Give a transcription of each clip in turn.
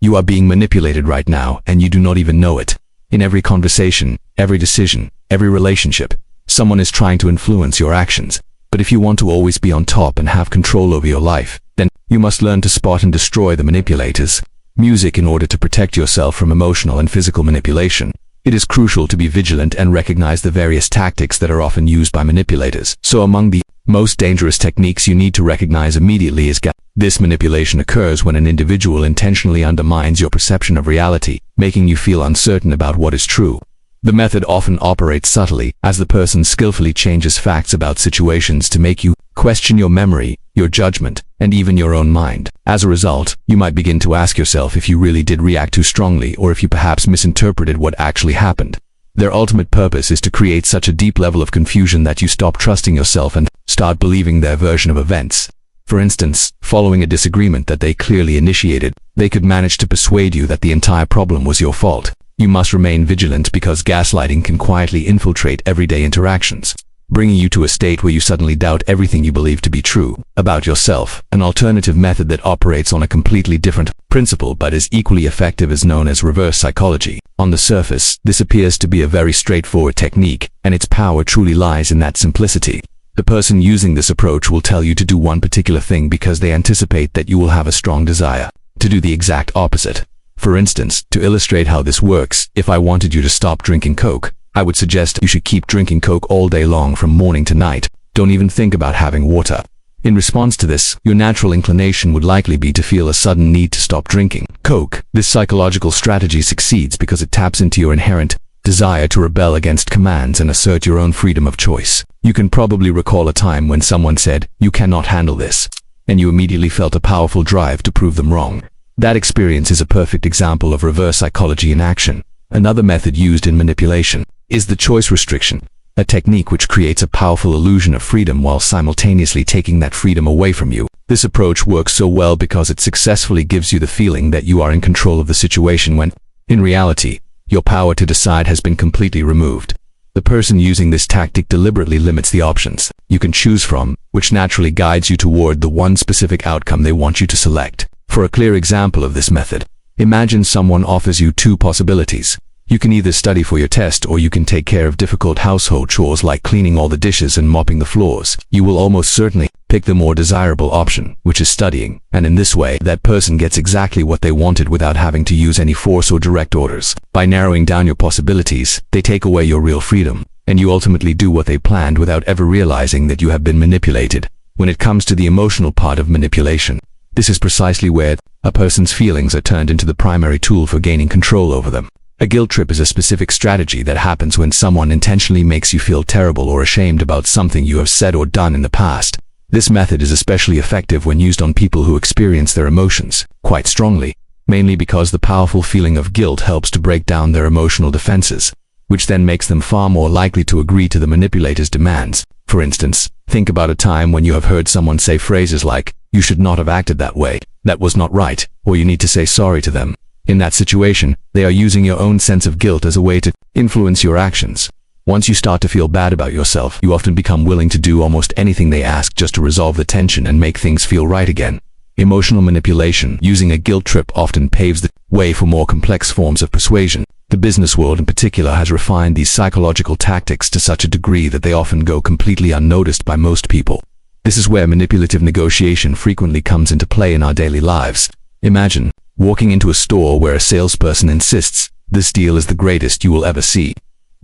You are being manipulated right now, and you do not even know it. In every conversation, every decision, every relationship, someone is trying to influence your actions. But if you want to always be on top and have control over your life, then you must learn to spot and destroy the manipulators. Music in order to protect yourself from emotional and physical manipulation. It is crucial to be vigilant and recognize the various tactics that are often used by manipulators. So among the most dangerous techniques you need to recognize immediately is this manipulation occurs when an individual intentionally undermines your perception of reality, making you feel uncertain about what is true. The method often operates subtly, as the person skillfully changes facts about situations to make you question your memory, your judgment, and even your own mind. As a result, you might begin to ask yourself if you really did react too strongly or if you perhaps misinterpreted what actually happened. Their ultimate purpose is to create such a deep level of confusion that you stop trusting yourself and start believing their version of events. For instance, following a disagreement that they clearly initiated, they could manage to persuade you that the entire problem was your fault. You must remain vigilant because gaslighting can quietly infiltrate everyday interactions, bringing you to a state where you suddenly doubt everything you believe to be true about yourself. An alternative method that operates on a completely different principle but is equally effective is known as reverse psychology. On the surface, this appears to be a very straightforward technique, and its power truly lies in that simplicity. The person using this approach will tell you to do one particular thing because they anticipate that you will have a strong desire to do the exact opposite. For instance, to illustrate how this works, if I wanted you to stop drinking Coke, I would suggest you should keep drinking Coke all day long from morning to night. Don't even think about having water. In response to this, your natural inclination would likely be to feel a sudden need to stop drinking Coke. This psychological strategy succeeds because it taps into your inherent desire to rebel against commands and assert your own freedom of choice. You can probably recall a time when someone said, "You cannot handle this," and you immediately felt a powerful drive to prove them wrong. That experience is a perfect example of reverse psychology in action. Another method used in manipulation is the choice restriction, a technique which creates a powerful illusion of freedom while simultaneously taking that freedom away from you. This approach works so well because it successfully gives you the feeling that you are in control of the situation when, in reality, your power to decide has been completely removed. The person using this tactic deliberately limits the options you can choose from, which naturally guides you toward the one specific outcome they want you to select. For a clear example of this method, imagine someone offers you two possibilities. You can either study for your test or you can take care of difficult household chores like cleaning all the dishes and mopping the floors. You will almost certainly pick the more desirable option, which is studying, and in this way, that person gets exactly what they wanted without having to use any force or direct orders. By narrowing down your possibilities, they take away your real freedom, and you ultimately do what they planned without ever realizing that you have been manipulated. When it comes to the emotional part of manipulation, this is precisely where a person's feelings are turned into the primary tool for gaining control over them. A guilt trip is a specific strategy that happens when someone intentionally makes you feel terrible or ashamed about something you have said or done in the past. This method is especially effective when used on people who experience their emotions quite strongly, mainly because the powerful feeling of guilt helps to break down their emotional defenses, which then makes them far more likely to agree to the manipulator's demands. For instance, think about a time when you have heard someone say phrases like, "You should not have acted that way," "That was not right," or "You need to say sorry to them." In that situation, they are using your own sense of guilt as a way to influence your actions. Once you start to feel bad about yourself, you often become willing to do almost anything they ask just to resolve the tension and make things feel right again. Emotional manipulation using a guilt trip often paves the way for more complex forms of persuasion. The business world in particular has refined these psychological tactics to such a degree that they often go completely unnoticed by most people. This is where manipulative negotiation frequently comes into play in our daily lives. Imagine walking into a store where a salesperson insists, "This deal is the greatest you will ever see.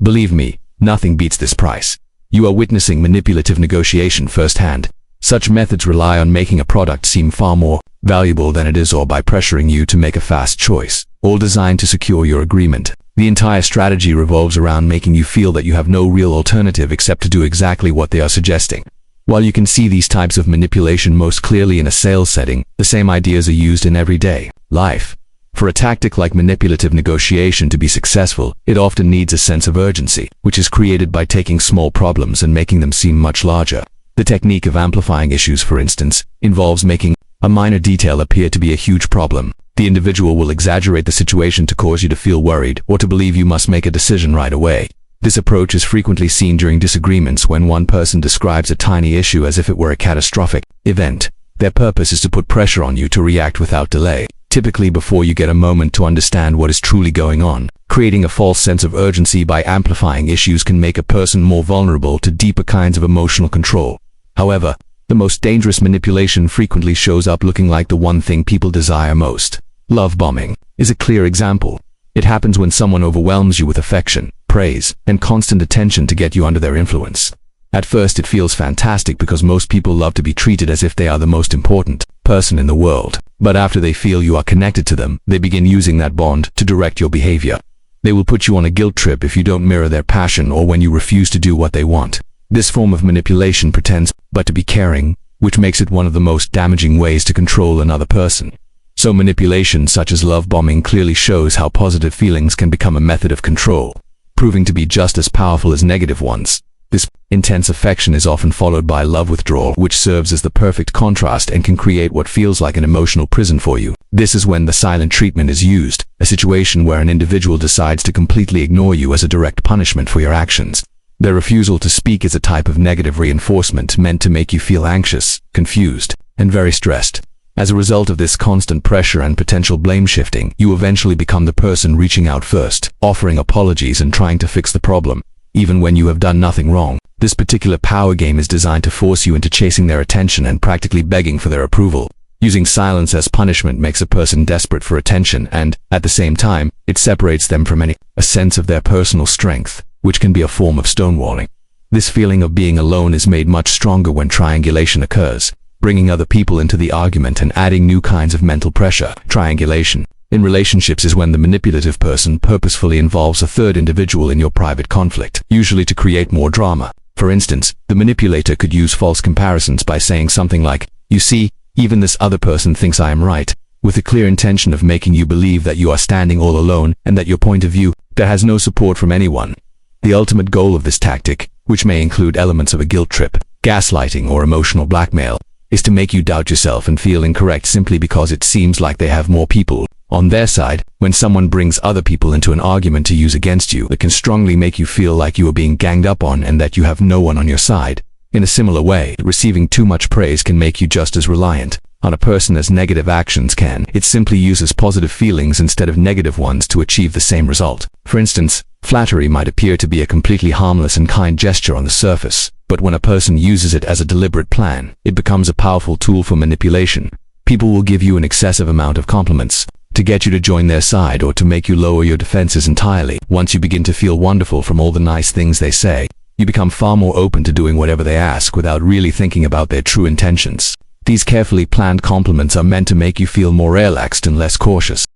Believe me, nothing beats this price." You are witnessing manipulative negotiation firsthand. Such methods rely on making a product seem far more valuable than it is or by pressuring you to make a fast choice, all designed to secure your agreement. The entire strategy revolves around making you feel that you have no real alternative except to do exactly what they are suggesting. While you can see these types of manipulation most clearly in a sales setting, the same ideas are used in everyday life. For a tactic like manipulative negotiation to be successful, it often needs a sense of urgency, which is created by taking small problems and making them seem much larger. The technique of amplifying issues, for instance, involves making a minor detail appear to be a huge problem. The individual will exaggerate the situation to cause you to feel worried or to believe you must make a decision right away. This approach is frequently seen during disagreements when one person describes a tiny issue as if it were a catastrophic event. Their purpose is to put pressure on you to react without delay. typically before you get a moment to understand what is truly going on. Creating a false sense of urgency by amplifying issues can make a person more vulnerable to deeper kinds of emotional control. However, the most dangerous manipulation frequently shows up looking like the one thing people desire most. Love bombing is a clear example. It happens when someone overwhelms you with affection, praise, and constant attention to get you under their influence. At first it feels fantastic because most people love to be treated as if they are the most important person in the world. But after they feel you are connected to them, they begin using that bond to direct your behavior. They will put you on a guilt trip if you don't mirror their passion or when you refuse to do what they want. This form of manipulation pretends but to be caring, which makes it one of the most damaging ways to control another person. So manipulation such as love bombing clearly shows how positive feelings can become a method of control, proving to be just as powerful as negative ones. This intense affection is often followed by love withdrawal, which serves as the perfect contrast and can create what feels like an emotional prison for you. This is when the silent treatment is used, a situation where an individual decides to completely ignore you as a direct punishment for your actions. Their refusal to speak is a type of negative reinforcement meant to make you feel anxious, confused, and very stressed. As a result of this constant pressure and potential blame shifting, you eventually become the person reaching out first, offering apologies and trying to fix the problem, even when you have done nothing wrong. This particular power game is designed to force you into chasing their attention and practically begging for their approval. Using silence as punishment makes a person desperate for attention and, at the same time, it separates them from a sense of their personal strength, which can be a form of stonewalling. This feeling of being alone is made much stronger when triangulation occurs, bringing other people into the argument and adding new kinds of mental pressure. Triangulation in relationships is when the manipulative person purposefully involves a third individual in your private conflict, usually to create more drama. For instance, the manipulator could use false comparisons by saying something like, "You see, even this other person thinks I am right," with the clear intention of making you believe that you are standing all alone and that your point of view has no support from anyone. The ultimate goal of this tactic, which may include elements of a guilt trip, gaslighting, or emotional blackmail, is to make you doubt yourself and feel incorrect simply because it seems like they have more people on their side. When someone brings other people into an argument to use against you, it can strongly make you feel like you are being ganged up on and that you have no one on your side. In a similar way, receiving too much praise can make you just as reliant on a person as negative actions can. It simply uses positive feelings instead of negative ones to achieve the same result. For instance, flattery might appear to be a completely harmless and kind gesture on the surface, but when a person uses it as a deliberate plan, it becomes a powerful tool for manipulation. People will give you an excessive amount of compliments to get you to join their side or to make you lower your defenses entirely. Once you begin to feel wonderful from all the nice things they say, you become far more open to doing whatever they ask without really thinking about their true intentions. These carefully planned compliments are meant to make you feel more relaxed and less cautious,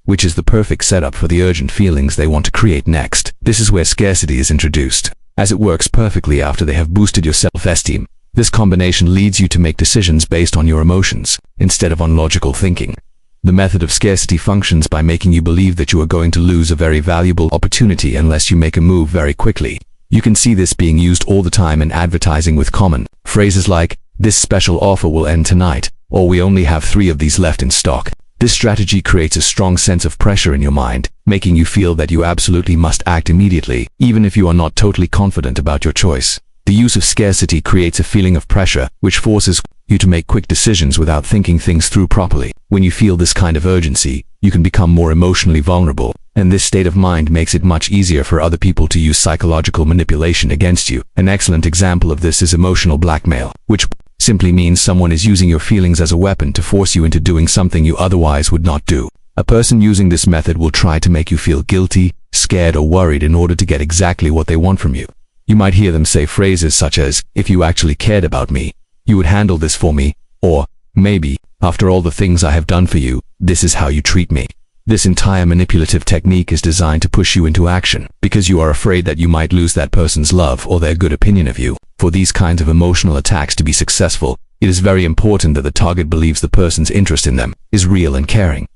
which is the perfect setup for the urgent feelings they want to create next. This is where scarcity is introduced, as it works perfectly after they have boosted your self-esteem. This combination leads you to make decisions based on your emotions, instead of on logical thinking. The method of scarcity functions by making you believe that you are going to lose a very valuable opportunity unless you make a move very quickly. You can see this being used all the time in advertising with common phrases like, "This special offer will end tonight," or "We only have 3 of these left in stock." This strategy creates a strong sense of pressure in your mind, making you feel that you absolutely must act immediately, even if you are not totally confident about your choice. The use of scarcity creates a feeling of pressure, which forces you to make quick decisions without thinking things through properly. When you feel this kind of urgency, you can become more emotionally vulnerable, and this state of mind makes it much easier for other people to use psychological manipulation against you. An excellent example of this is emotional blackmail, which simply means someone is using your feelings as a weapon to force you into doing something you otherwise would not do. A person using this method will try to make you feel guilty, scared, or worried in order to get exactly what they want from you. You might hear them say phrases such as, "If you actually cared about me, you would handle this for me," or "Maybe, after all the things I have done for you, this is how you treat me." This entire manipulative technique is designed to push you into action, because you are afraid that you might lose that person's love or their good opinion of you. For these kinds of emotional attacks to be successful, it is very important that the target believes the person's interest in them is real and caring.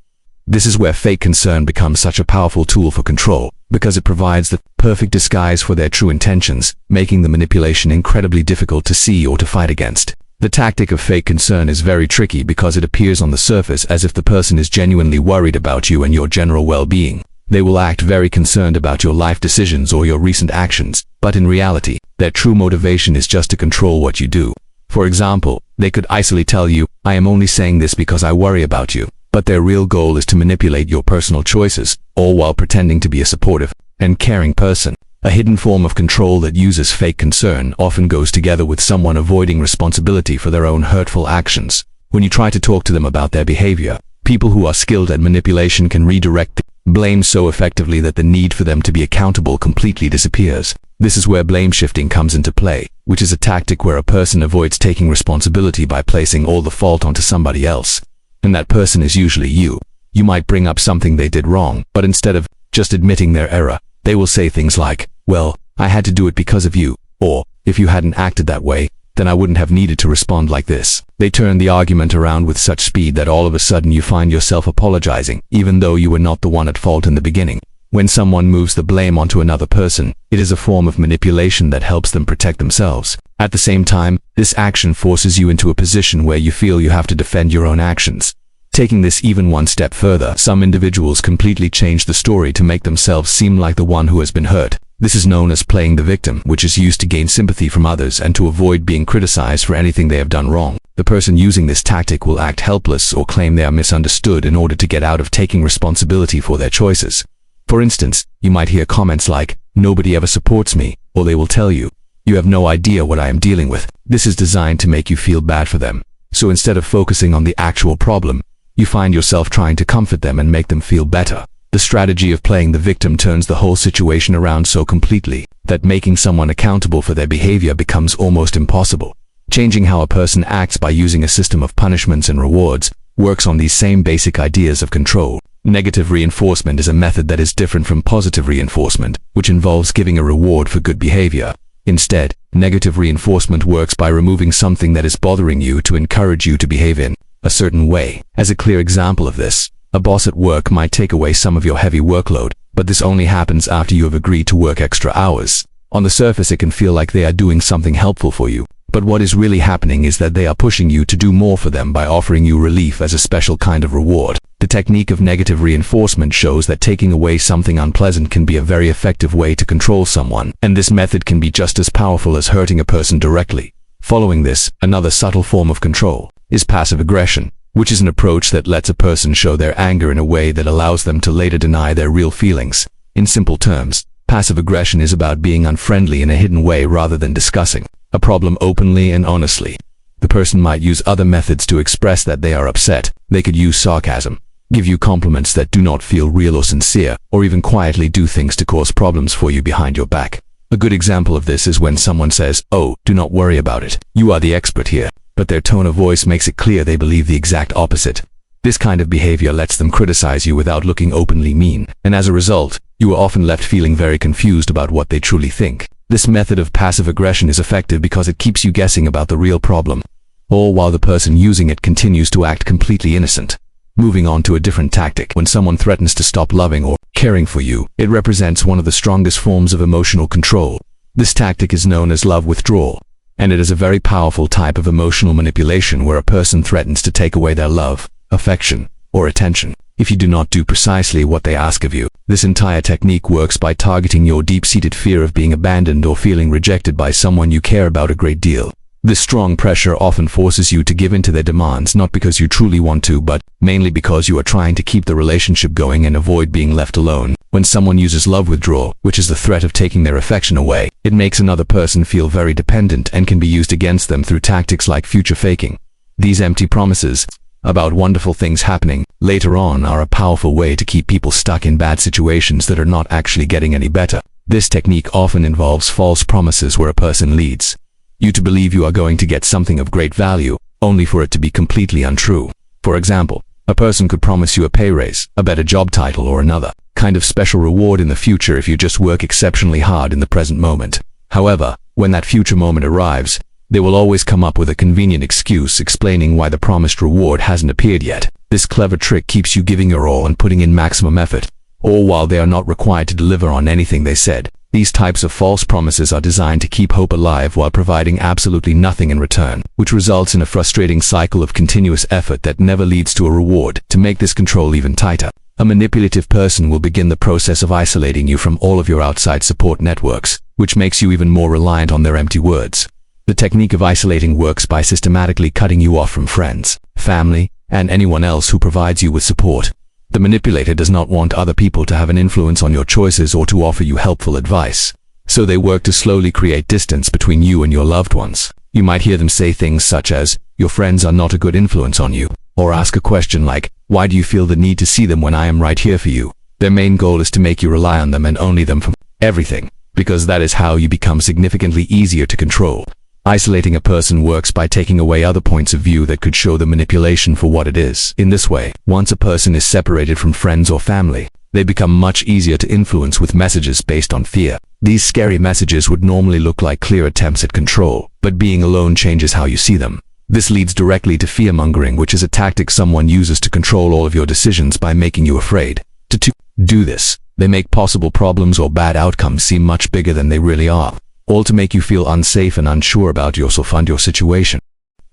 This is where fake concern becomes such a powerful tool for control, because it provides the perfect disguise for their true intentions, making the manipulation incredibly difficult to see or to fight against. The tactic of fake concern is very tricky because it appears on the surface as if the person is genuinely worried about you and your general well-being. They will act very concerned about your life decisions or your recent actions, but in reality, their true motivation is just to control what you do. For example, they could easily tell you, "I am only saying this because I worry about you," but their real goal is to manipulate your personal choices, all while pretending to be a supportive and caring person. A hidden form of control that uses fake concern often goes together with someone avoiding responsibility for their own hurtful actions. When you try to talk to them about their behavior, people who are skilled at manipulation can redirect blame so effectively that the need for them to be accountable completely disappears. This is where blame shifting comes into play, which is a tactic where a person avoids taking responsibility by placing all the fault onto somebody else. And that person is usually you. You might bring up something they did wrong, but instead of just admitting their error, they will say things like, "Well, I had to do it because of you," or, "If you hadn't acted that way, then I wouldn't have needed to respond like this." They turn the argument around with such speed that all of a sudden you find yourself apologizing, even though you were not the one at fault in the beginning. When someone moves the blame onto another person, it is a form of manipulation that helps them protect themselves. At the same time, this action forces you into a position where you feel you have to defend your own actions. Taking this even one step further, some individuals completely change the story to make themselves seem like the one who has been hurt. This is known as playing the victim, which is used to gain sympathy from others and to avoid being criticized for anything they have done wrong. The person using this tactic will act helpless or claim they are misunderstood in order to get out of taking responsibility for their choices. For instance, you might hear comments like, "Nobody ever supports me," or they will tell you, "You have no idea what I am dealing with." This is designed to make you feel bad for them. So instead of focusing on the actual problem, you find yourself trying to comfort them and make them feel better. The strategy of playing the victim turns the whole situation around so completely that making someone accountable for their behavior becomes almost impossible. Changing how a person acts by using a system of punishments and rewards works on these same basic ideas of control. Negative reinforcement is a method that is different from positive reinforcement, which involves giving a reward for good behavior. Instead, negative reinforcement works by removing something that is bothering you to encourage you to behave in a certain way. As a clear example of this, a boss at work might take away some of your heavy workload, but this only happens after you have agreed to work extra hours. On the surface, it can feel like they are doing something helpful for you, but what is really happening is that they are pushing you to do more for them by offering you relief as a special kind of reward. The technique of negative reinforcement shows that taking away something unpleasant can be a very effective way to control someone, and this method can be just as powerful as hurting a person directly. Following this, another subtle form of control is passive aggression, which is an approach that lets a person show their anger in a way that allows them to later deny their real feelings. In simple terms, passive aggression is about being unfriendly in a hidden way rather than discussing a problem openly and honestly. The person might use other methods to express that they are upset. They could use sarcasm, give you compliments that do not feel real or sincere, or even quietly do things to cause problems for you behind your back. A good example of this is when someone says, "Oh, do not worry about it. You are the expert here," but their tone of voice makes it clear they believe the exact opposite. This kind of behavior lets them criticize you without looking openly mean, and as a result, you are often left feeling very confused about what they truly think. This method of passive aggression is effective because it keeps you guessing about the real problem, all while the person using it continues to act completely innocent. Moving on to a different tactic, when someone threatens to stop loving or caring for you, it represents one of the strongest forms of emotional control. This tactic is known as love withdrawal, and it is a very powerful type of emotional manipulation where a person threatens to take away their love, affection, or attention if you do not do precisely what they ask of you. This entire technique works by targeting your deep-seated fear of being abandoned or feeling rejected by someone you care about a great deal. This strong pressure often forces you to give in to their demands, not because you truly want to, but mainly because you are trying to keep the relationship going and avoid being left alone. When someone uses love withdrawal, which is the threat of taking their affection away, it makes another person feel very dependent and can be used against them through tactics like future faking. These empty promises about wonderful things happening later on are a powerful way to keep people stuck in bad situations that are not actually getting any better. This technique often involves false promises where a person leads you to believe you are going to get something of great value, only for it to be completely untrue. For example, a person could promise you a pay raise, a better job title, or another kind of special reward in the future if you just work exceptionally hard in the present moment. However, when that future moment arrives, they will always come up with a convenient excuse explaining why the promised reward hasn't appeared yet. This clever trick keeps you giving your all and putting in maximum effort, all while they are not required to deliver on anything they said. These types of false promises are designed to keep hope alive while providing absolutely nothing in return, which results in a frustrating cycle of continuous effort that never leads to a reward. To make this control even tighter, a manipulative person will begin the process of isolating you from all of your outside support networks, which makes you even more reliant on their empty words. The technique of isolating works by systematically cutting you off from friends, family, and anyone else who provides you with support. The manipulator does not want other people to have an influence on your choices or to offer you helpful advice. So they work to slowly create distance between you and your loved ones. You might hear them say things such as, "Your friends are not a good influence on you," or ask a question like, "Why do you feel the need to see them when I am right here for you?" Their main goal is to make you rely on them and only them for everything, because that is how you become significantly easier to control. Isolating a person works by taking away other points of view that could show the manipulation for what it is. In this way, once a person is separated from friends or family, they become much easier to influence with messages based on fear. These scary messages would normally look like clear attempts at control, but being alone changes how you see them. This leads directly to fear-mongering, which is a tactic someone uses to control all of your decisions by making you afraid. To do this, they make possible problems or bad outcomes seem much bigger than they really are, all to make you feel unsafe and unsure about yourself and your situation.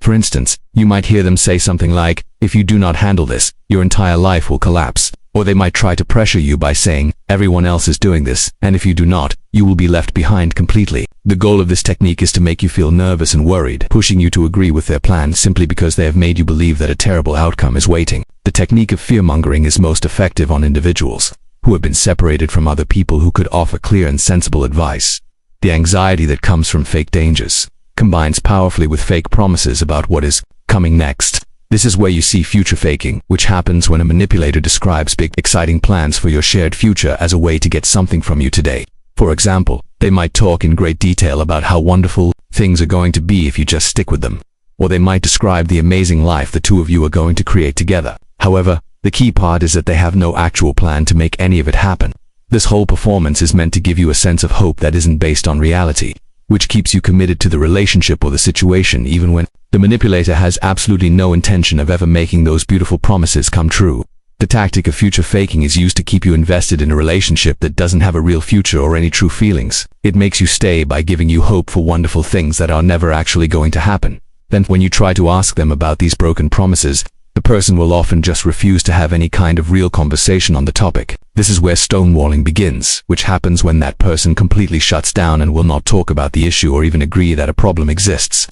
For instance, you might hear them say something like, "If you do not handle this, your entire life will collapse." Or they might try to pressure you by saying, "Everyone else is doing this, and if you do not, you will be left behind completely." The goal of this technique is to make you feel nervous and worried, pushing you to agree with their plan simply because they have made you believe that a terrible outcome is waiting. The technique of fear-mongering is most effective on individuals who have been separated from other people who could offer clear and sensible advice. The anxiety that comes from fake dangers combines powerfully with fake promises about what is coming next. This is where you see future faking, which happens when a manipulator describes big, exciting plans for your shared future as a way to get something from you today. For example, they might talk in great detail about how wonderful things are going to be if you just stick with them. Or they might describe the amazing life the two of you are going to create together. However, the key part is that they have no actual plan to make any of it happen. This whole performance is meant to give you a sense of hope that isn't based on reality, which keeps you committed to the relationship or the situation even when the manipulator has absolutely no intention of ever making those beautiful promises come true. The tactic of future faking is used to keep you invested in a relationship that doesn't have a real future or any true feelings. It makes you stay by giving you hope for wonderful things that are never actually going to happen. Then when you try to ask them about these broken promises, the person will often just refuse to have any kind of real conversation on the topic. This is where stonewalling begins, which happens when that person completely shuts down and will not talk about the issue or even agree that a problem exists.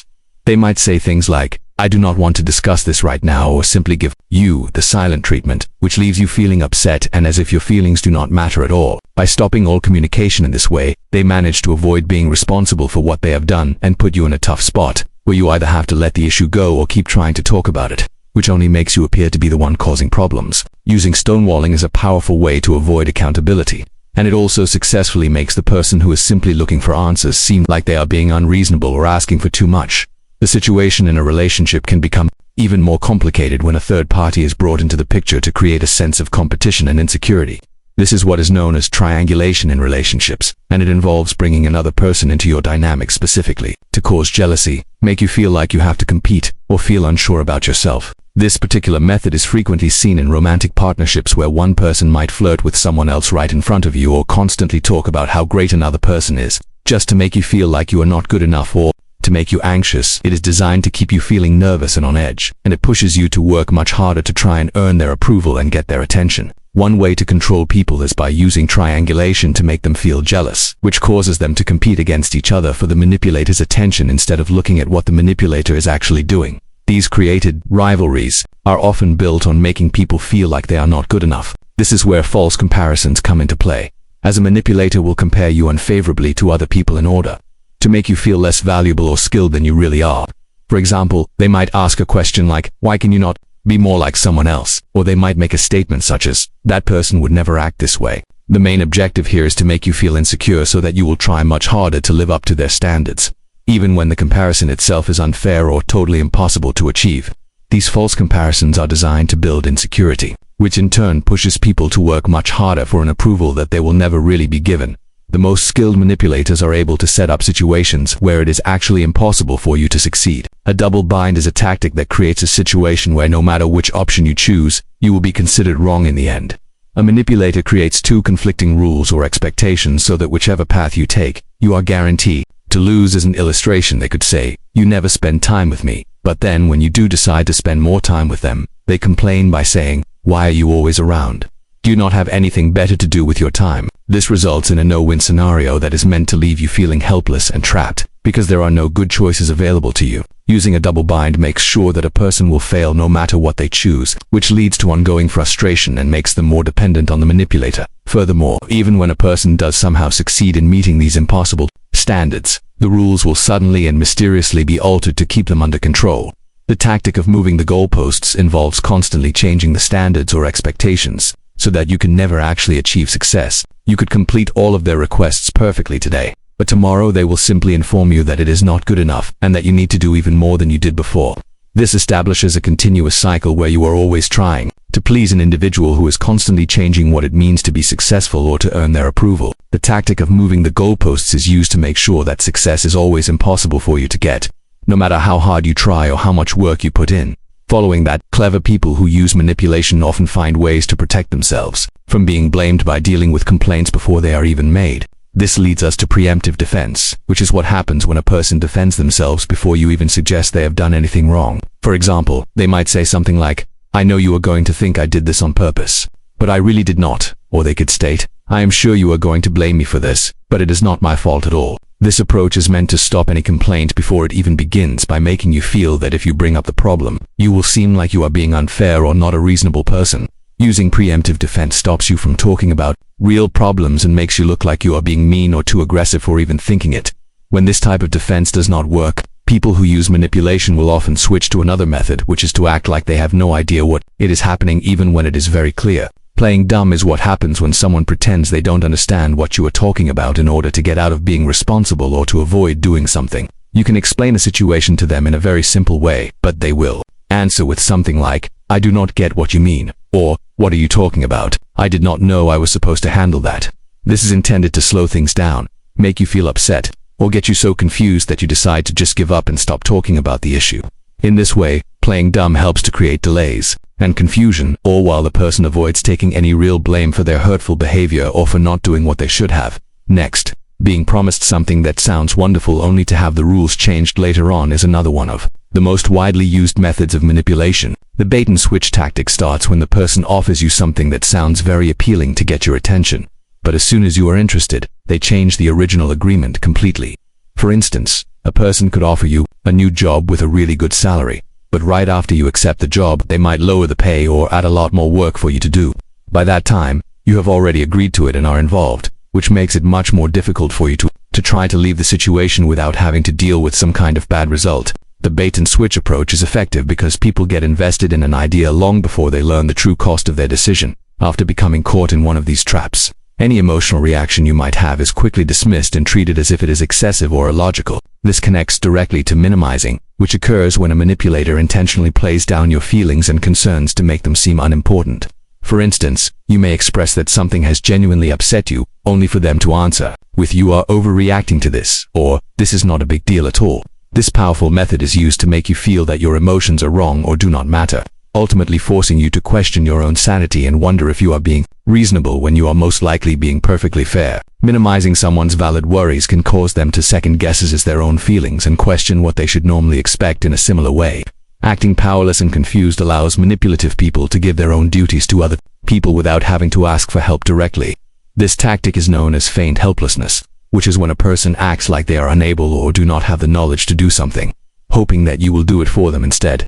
They might say things like, "I do not want to discuss this right now," or simply give you the silent treatment, which leaves you feeling upset and as if your feelings do not matter at all. By stopping all communication in this way, they manage to avoid being responsible for what they have done and put you in a tough spot, where you either have to let the issue go or keep trying to talk about it, which only makes you appear to be the one causing problems. Using stonewalling is a powerful way to avoid accountability, and it also successfully makes the person who is simply looking for answers seem like they are being unreasonable or asking for too much. The situation in a relationship can become even more complicated when a third party is brought into the picture to create a sense of competition and insecurity. This is what is known as triangulation in relationships, and it involves bringing another person into your dynamic specifically to cause jealousy, make you feel like you have to compete, or feel unsure about yourself. This particular method is frequently seen in romantic partnerships where one person might flirt with someone else right in front of you or constantly talk about how great another person is, just to make you feel like you are not good enough or to make you anxious. It is designed to keep you feeling nervous and on edge, and it pushes you to work much harder to try and earn their approval and get their attention. One way to control people is by using triangulation to make them feel jealous, which causes them to compete against each other for the manipulator's attention instead of looking at what the manipulator is actually doing. These created rivalries are often built on making people feel like they are not good enough. This is where false comparisons come into play, as a manipulator will compare you unfavorably to other people in order to make you feel less valuable or skilled than you really are. For example, they might ask a question like, "Why can you not be more like someone else?" Or they might make a statement such as, "That person would never act this way." The main objective here is to make you feel insecure so that you will try much harder to live up to their standards, even when the comparison itself is unfair or totally impossible to achieve. These false comparisons are designed to build insecurity, which in turn pushes people to work much harder for an approval that they will never really be given. The most skilled manipulators are able to set up situations where it is actually impossible for you to succeed. A double bind is a tactic that creates a situation where no matter which option you choose, you will be considered wrong in the end. A manipulator creates two conflicting rules or expectations so that whichever path you take, you are guaranteed to lose. As an illustration, they could say, "You never spend time with me," but then when you do decide to spend more time with them, they complain by saying, "Why are you always around? Do you not have anything better to do with your time?" This results in a no-win scenario that is meant to leave you feeling helpless and trapped. because there are no good choices available to you. Using a double bind makes sure that a person will fail no matter what they choose, which leads to ongoing frustration and makes them more dependent on the manipulator. Furthermore, even when a person does somehow succeed in meeting these impossible standards, the rules will suddenly and mysteriously be altered to keep them under control. The tactic of moving the goalposts involves constantly changing the standards or expectations, so that you can never actually achieve success. You could complete all of their requests perfectly today, but tomorrow they will simply inform you that it is not good enough and that you need to do even more than you did before. This establishes a continuous cycle where you are always trying to please an individual who is constantly changing what it means to be successful or to earn their approval. The tactic of moving the goalposts is used to make sure that success is always impossible for you to get, no matter how hard you try or how much work you put in. Following that, clever people who use manipulation often find ways to protect themselves from being blamed by dealing with complaints before they are even made. This leads us to preemptive defense, which is what happens when a person defends themselves before you even suggest they have done anything wrong. For example, they might say something like, "I know you are going to think I did this on purpose, but I really did not." Or they could state, "I am sure you are going to blame me for this, but it is not my fault at all." This approach is meant to stop any complaint before it even begins by making you feel that if you bring up the problem, you will seem like you are being unfair or not a reasonable person. Using preemptive defense stops you from talking about real problems and makes you look like you are being mean or too aggressive for even thinking it. When this type of defense does not work, people who use manipulation will often switch to another method, which is to act like they have no idea what it is happening even when it is very clear. Playing dumb is what happens when someone pretends they don't understand what you are talking about in order to get out of being responsible or to avoid doing something. You can explain a situation to them in a very simple way, but they will answer with something like, "I do not get what you mean," or "What are you talking about? I did not know I was supposed to handle that." This is intended to slow things down, make you feel upset, or get you so confused that you decide to just give up and stop talking about the issue. In this way, playing dumb helps to create delays and confusion, all while the person avoids taking any real blame for their hurtful behavior or for not doing what they should have. Next, being promised something that sounds wonderful only to have the rules changed later on is another one of the most widely used methods of manipulation. The bait and switch tactic starts when the person offers you something that sounds very appealing to get your attention, but as soon as you are interested, they change the original agreement completely. For instance, a person could offer you a new job with a really good salary, but right after you accept the job, they might lower the pay or add a lot more work for you to do. By that time, you have already agreed to it and are involved, which makes it much more difficult for you to try to leave the situation without having to deal with some kind of bad result. The bait and switch approach is effective because people get invested in an idea long before they learn the true cost of their decision. After becoming caught in one of these traps, any emotional reaction you might have is quickly dismissed and treated as if it is excessive or illogical. This connects directly to minimizing, which occurs when a manipulator intentionally plays down your feelings and concerns to make them seem unimportant. For instance, you may express that something has genuinely upset you, only for them to answer with "You are overreacting to this," or "This is not a big deal at all." This powerful method is used to make you feel that your emotions are wrong or do not matter, ultimately forcing you to question your own sanity and wonder if you are being reasonable when you are most likely being perfectly fair. Minimizing someone's valid worries can cause them to second guess their own feelings and question what they should normally expect in a similar way. Acting powerless and confused allows manipulative people to give their own duties to other people without having to ask for help directly. This tactic is known as feigned helplessness, which is when a person acts like they are unable or do not have the knowledge to do something, hoping that you will do it for them instead.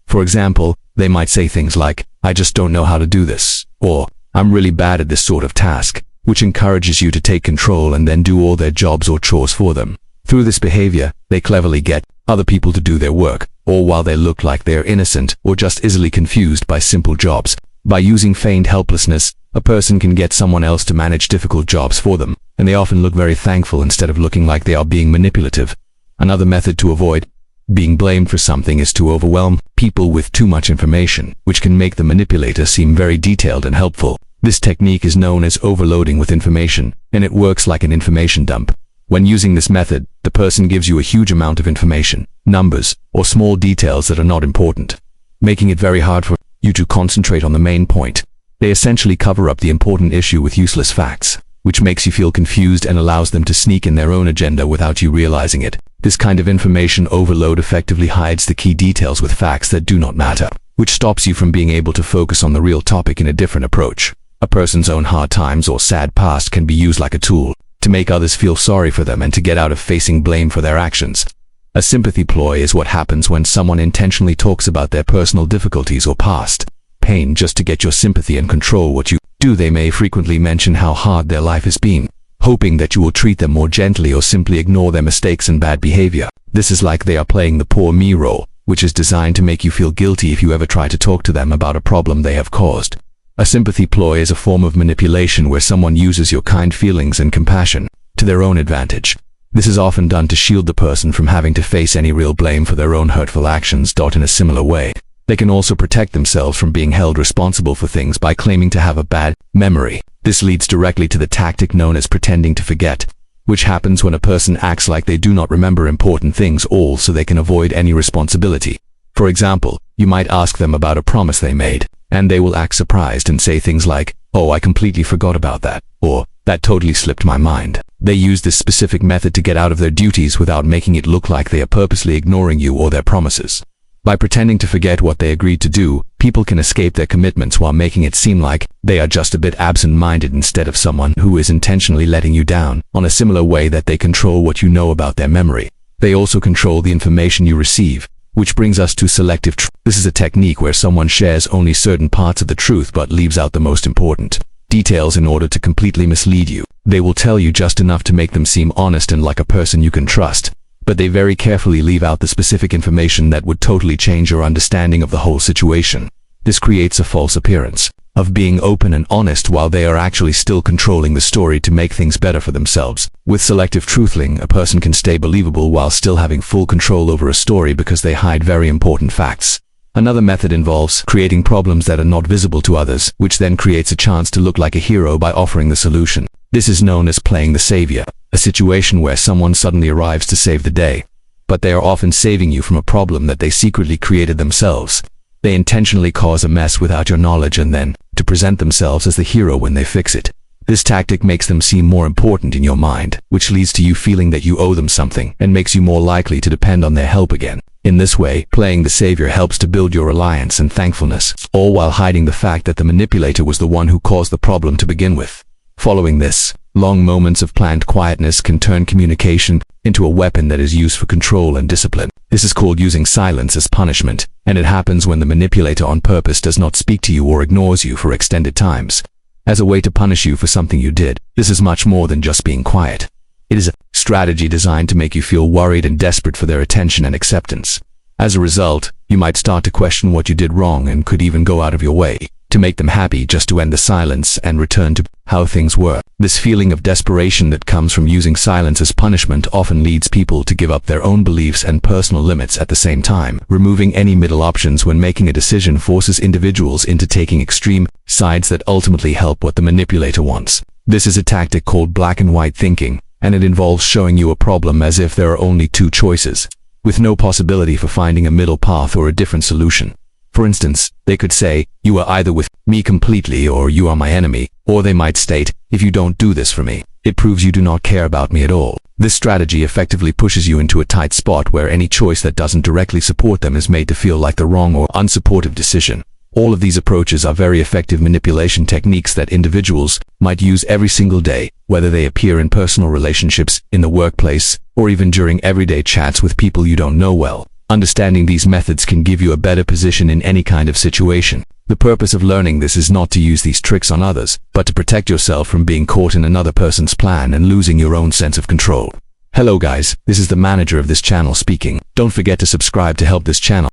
For example, they might say things like, "I just don't know how to do this," or "I'm really bad at this sort of task," which encourages you to take control and then do all their jobs or chores for them. Through this behavior, they cleverly get other people to do their work, all while they look like they are innocent or just easily confused by simple jobs. By using feigned helplessness, a person can get someone else to manage difficult jobs for them, and they often look very thankful instead of looking like they are being manipulative. Another method to avoid being blamed for something is to overwhelm people with too much information, which can make the manipulator seem very detailed and helpful. This technique is known as overloading with information, and it works like an information dump. When using this method, the person gives you a huge amount of information, numbers, or small details that are not important, making it very hard for you to concentrate on the main point. They essentially cover up the important issue with useless facts, which makes you feel confused and allows them to sneak in their own agenda without you realizing it. This kind of information overload effectively hides the key details with facts that do not matter, which stops you from being able to focus on the real topic in a different approach. A person's own hard times or sad past can be used like a tool to make others feel sorry for them and to get out of facing blame for their actions. A sympathy ploy is what happens when someone intentionally talks about their personal difficulties or past pain just to get your sympathy and control what you do. They may frequently mention how hard their life has been, hoping that you will treat them more gently or simply ignore their mistakes and bad behavior. This is like they are playing the poor me role, which is designed to make you feel guilty if you ever try to talk to them about a problem they have caused. A sympathy ploy is a form of manipulation where someone uses your kind feelings and compassion to their own advantage. This is often done to shield the person from having to face any real blame for their own hurtful actions. In a similar way, they can also protect themselves from being held responsible for things by claiming to have a bad memory. This leads directly to the tactic known as pretending to forget, which happens when a person acts like they do not remember important things, all so they can avoid any responsibility. For example, you might ask them about a promise they made, and they will act surprised and say things like, "Oh, I completely forgot about that," or "That totally slipped my mind." They use this specific method to get out of their duties without making it look like they are purposely ignoring you or their promises. By pretending to forget what they agreed to do, people can escape their commitments while making it seem like they are just a bit absent-minded instead of someone who is intentionally letting you down. On a similar way that they control what you know about their memory, they also control the information you receive, which brings us to selective truth. This is a technique where someone shares only certain parts of the truth but leaves out the most important details in order to completely mislead you. They will tell you just enough to make them seem honest and like a person you can trust, but they very carefully leave out the specific information that would totally change your understanding of the whole situation. This creates a false appearance of being open and honest while they are actually still controlling the story to make things better for themselves. With selective truthing, a person can stay believable while still having full control over a story because they hide very important facts. Another method involves creating problems that are not visible to others, which then creates a chance to look like a hero by offering the solution. This is known as playing the savior, a situation where someone suddenly arrives to save the day, but they are often saving you from a problem that they secretly created themselves. They intentionally cause a mess without your knowledge and then, to present themselves as the hero when they fix it. This tactic makes them seem more important in your mind, which leads to you feeling that you owe them something and makes you more likely to depend on their help again. In this way, playing the savior helps to build your reliance and thankfulness, all while hiding the fact that the manipulator was the one who caused the problem to begin with. Following this, long moments of planned quietness can turn communication into a weapon that is used for control and discipline. This is called using silence as punishment, and it happens when the manipulator on purpose does not speak to you or ignores you for extended times. As a way to punish you for something you did, this is much more than just being quiet. It is a strategy designed to make you feel worried and desperate for their attention and acceptance. As a result, you might start to question what you did wrong and could even go out of your way to make them happy just to end the silence and return to how things were. This feeling of desperation that comes from using silence as punishment often leads people to give up their own beliefs and personal limits at the same time. Removing any middle options when making a decision forces individuals into taking extreme sides that ultimately help what the manipulator wants. This is a tactic called black and white thinking, and it involves showing you a problem as if there are only two choices, with no possibility for finding a middle path or a different solution. For instance, they could say, "You are either with me completely or you are my enemy," or they might state, "If you don't do this for me, it proves you do not care about me at all." This strategy effectively pushes you into a tight spot where any choice that doesn't directly support them is made to feel like the wrong or unsupportive decision. All of these approaches are very effective manipulation techniques that individuals might use every single day, whether they appear in personal relationships, in the workplace, or even during everyday chats with people you don't know well. Understanding these methods can give you a better position in any kind of situation. The purpose of learning this is not to use these tricks on others, but to protect yourself from being caught in another person's plan and losing your own sense of control. Hello guys, this is the manager of this channel speaking. Don't forget to subscribe to help this channel